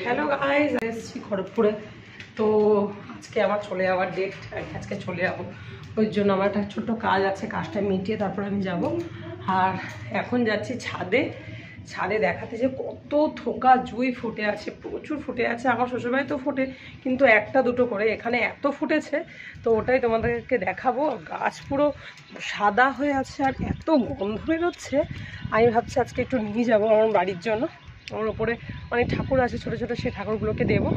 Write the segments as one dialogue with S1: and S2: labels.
S1: Hello guys, এসেছি খড়গপুরে। তো আজকে আমার চলে যাওয়ার ডেট, আজকে চলে যাবো। ওই জন্য আমার একটা ছোট্ট কাজ আছে, কাজটা মিটিয়ে তারপর আমি যাব। আর এখন যাচ্ছি ছাদে। ছাদে দেখাতে যে কত থোকা জুঁই ফুটে আছে, প্রচুর ফুটে আছে। আমার শ্বশুরবাড়িতেও ফোটে, কিন্তু একটা দুটো করে, এখানে এত ফুটেছে। তো ওটাই তোমাদেরকে দেখাবো। গাছ পুরো সাদা হয়ে আছে আর এত গন্ধ বেরোচ্ছে। আমি ভাবছি আজকে একটু নিয়ে যাবো আমার বাড়ির জন্য। আমার ওপরে অনেক ঠাকুর আছে ছোটো ছোটো, সেই ঠাকুরগুলোকে দেবো।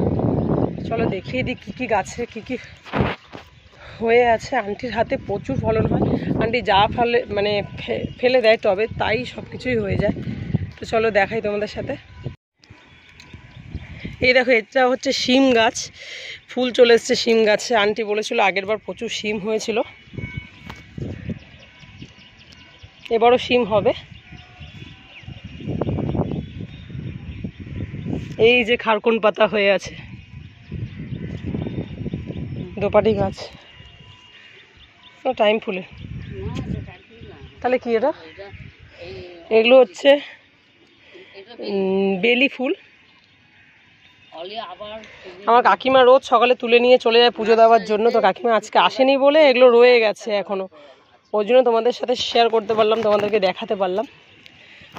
S1: চলো দেখিয়ে দিই কী কী গাছে কী কী হয়ে আছে। আন্টির হাতে প্রচুর ফলন হয়। আন্টি যা ফেলে দেয় টবে, তাই সব কিছুই হয়ে যায়। তো চলো দেখাই তোমাদের সাথে। এই দেখো, এটা হচ্ছে শিম গাছ, ফুল চলে এসছে শিম গাছে। আন্টি বলেছিল আগের বার প্রচুর শিম হয়েছিল, এবারও শিম হবে। এই যে খারকুন পাতা হয়ে আছে, দোপাটি গাছ, টাইম ফুলে। তাহলে কি এটা? এগুলো হচ্ছে বেলি ফুল। আমার কাকিমা রোজ সকালে তুলে নিয়ে চলে যায় পুজো দেওয়ার জন্য। তো কাকিমা আজকে আসেনি বলে এগুলো রয়ে গেছে এখনো, ওই জন্য তোমাদের সাথে শেয়ার করতে পারলাম, তোমাদেরকে দেখাতে পারলাম।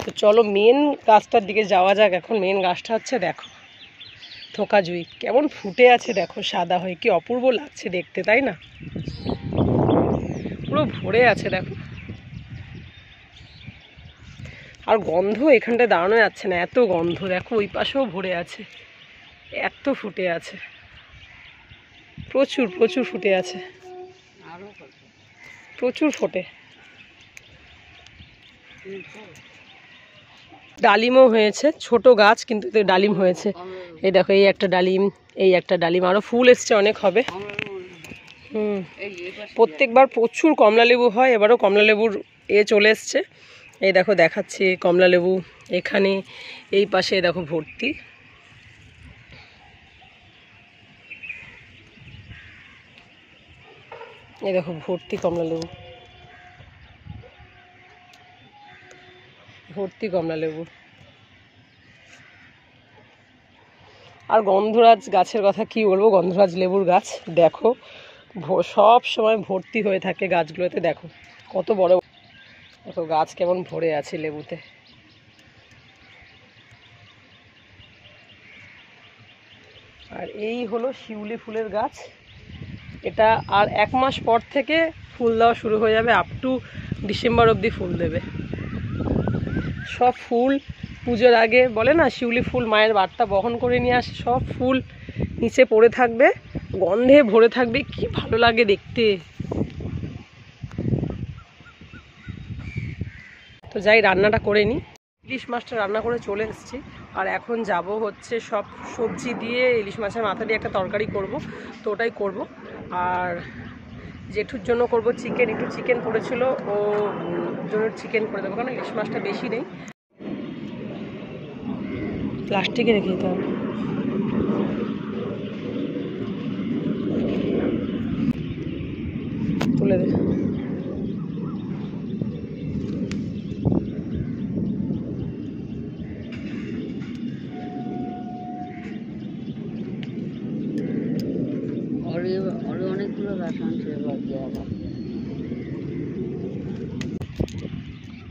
S1: তো চলো মেন গাছটার দিকে যাওয়া যাক। এখন মেন গাছটা হচ্ছে, দেখো থোকা জুঁই কেমন ফুটে আছে, দেখো সাদা হয়ে, কি অপূর্ব লাগছে দেখতে, তাই না? পুরো ভরে আছে দেখো। আর গন্ধ, এখানটায় দাঁড়ানো যাচ্ছে না, এত গন্ধ। দেখো ওই পাশেও ভরে আছে, এত ফুটে আছে, প্রচুর প্রচুর ফুটে আছে, প্রচুর ফোটে। ডালিমও হয়েছে, ছোট গাছ কিন্তু ডালিম হয়েছে। এই দেখো, এই একটা ডালিম, এই একটা ডালিম, আরও ফুল এসছে, অনেক হবে। প্রত্যেকবার প্রচুর কমলা লেবু হয়, এবারও কমলা লেবুর চলে এসছে। এই দেখো দেখাচ্ছি কমলা লেবু, এখানে এই পাশে দেখো ভর্তি। এই দেখো ভর্তি কমলা লেবু, ভর্তি কমলা লেবু। আর গন্ধরাজ গাছের কথা কি বলবো, গন্ধরাজ লেবুর গাছ দেখো সব সময় ভর্তি হয়ে থাকে গাছগুলোতে। দেখো কত বড়, দেখো গাছ কেমন ভরে আছে লেবুতে। আর এই হলো শিউলি ফুলের গাছ। এটা আর 1 মাস পর থেকে ফুল দেওয়া শুরু হয়ে যাবে, আপ টু ডিসেম্বর অবধি ফুল দেবে। সব ফুল পুজোর আগে, বলে না শিউলি ফুল মায়ের বার্তা বহন করে নিয়ে আসে, সব ফুল নিচে পড়ে থাকবে, গন্ধে ভরে থাকবে, কি ভালো লাগে দেখতে। তো যাই রান্নাটা করে নিই। ইলিশ মাছটা রান্না করে চলে এসেছি। আর এখন যাব হচ্ছে সব সবজি দিয়ে ইলিশ মাছের মাথা দিয়ে একটা তরকারি করব, তো ওটাই করব। আর জেঠুর জন্য করব চিকেন, একটু চিকেন পড়েছিল, ও জন্য চিকেন করে দেবো, কারণ ইলিশ মাছটা বেশি নেই। প্লাস্টিকে রেখে দিতে হবে। তুলে দে।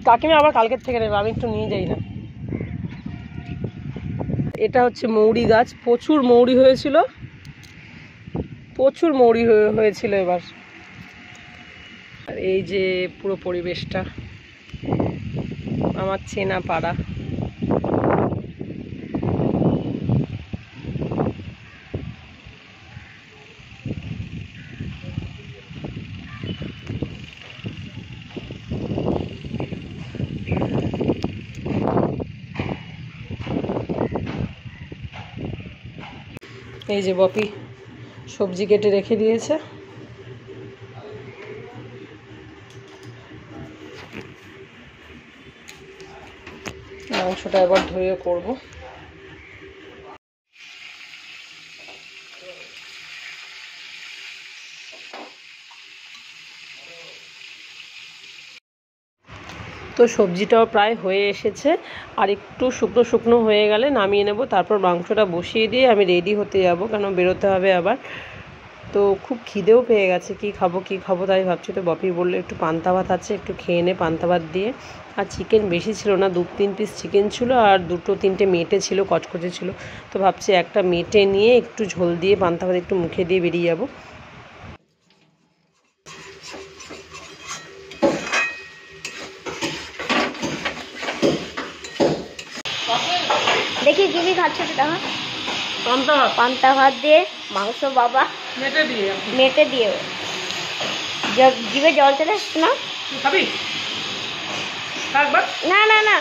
S1: কাকিমা আবার কালকের থেকে নেবে, আমি একটু নিয়ে যাই না। এটা হচ্ছে মৌরি গাছ, প্রচুর মৌরি হয়েছিল, প্রচুর মৌরি হয়েছিল এবার। আর এই যে পুরো পরিবেশটা আমার চেনা পাড়া। এই যে বপি সবজি কেটে রেখে দিয়েছে। মাংসটা এবার ধুয়ে করব। তো তো সবজিটাও প্রায় হয়ে এসেছে, আর একটু শুকনো শুকনো হয়ে গেলে নামিয়ে নেব। তারপর মাংসটা বসিয়ে দিয়ে আমি রেডি হতে যাব, কেন বেরোতে হবে আবার। তো খুব খিদেও পেয়ে গেছে, কি খাবো তাই ভাবছি। তো বপি বললো একটু পান্তা ভাত আছে, একটু খেয়ে নে পান্তা ভাত দিয়ে। আর চিকেন বেশি ছিল না, 2-3 পিস চিকেন ছিল, আর 2-3টে মেটে ছিল, কচকচে ছিল। তো ভাবছি একটা মেটে নিয়ে একটু ঝোল দিয়ে পান্তা ভাত একটু মুখে দিয়ে বেরিয়ে যাব।
S2: দেখি কি কি খাচ্ছে দেখো। পান্তা ভাত দিয়ে মাংস, বাবা মেটে দিয়ে জিভে জল চলে আসছে না।
S1: খাবি?
S2: না না না,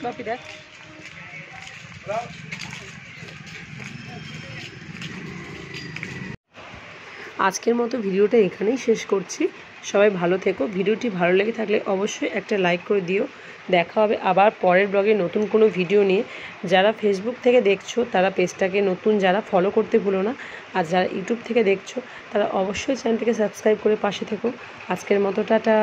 S1: বাপি দেখ। আজকের মতো ভিডিওটা এখানেই শেষ করছি। সবাই ভালো থেকো। ভিডিওটি ভালো লেগে থাকলে অবশ্যই একটা লাইক করে দিও। দেখা হবে আবার পরের ব্লগে নতুন কোনো ভিডিও নিয়ে। যারা ফেসবুক থেকে দেখছো তারা পেজটাকে নতুন যারা ফলো করতে ভুলো না, আর যারা ইউটিউব থেকে দেখছো তারা অবশ্যই চ্যানেলটিকে সাবস্ক্রাইব করে পাশে থেকো। আজকের মতো টাটা।